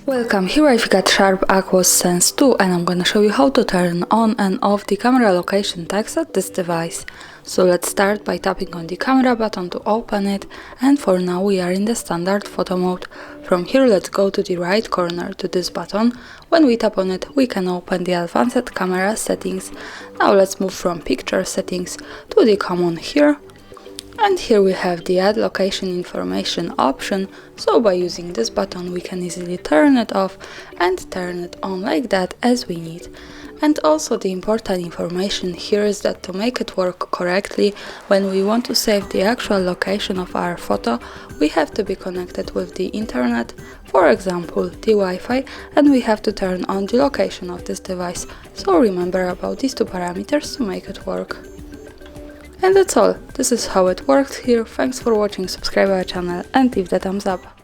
Welcome, here I've got SHARP Aquos Sense2 and I'm gonna show you how to turn on and off the camera location text at this device. So let's start by tapping on the camera button to open it, and for now we are in the standard photo mode. From here let's go to the right corner to this button. When we tap on it we can open the advanced camera settings. Now let's move from picture settings to the common here. And here we have the add location information option, so by using this button we can easily turn it off and turn it on like that as we need. And also the important information here is that to make it work correctly, when we want to save the actual location of our photo, we have to be connected with the internet, for example the Wi-Fi, and we have to turn on the location of this device. So remember about these two parameters to make it work. And that's all. This is how it works here. Thanks for watching, subscribe our channel and leave the thumbs up.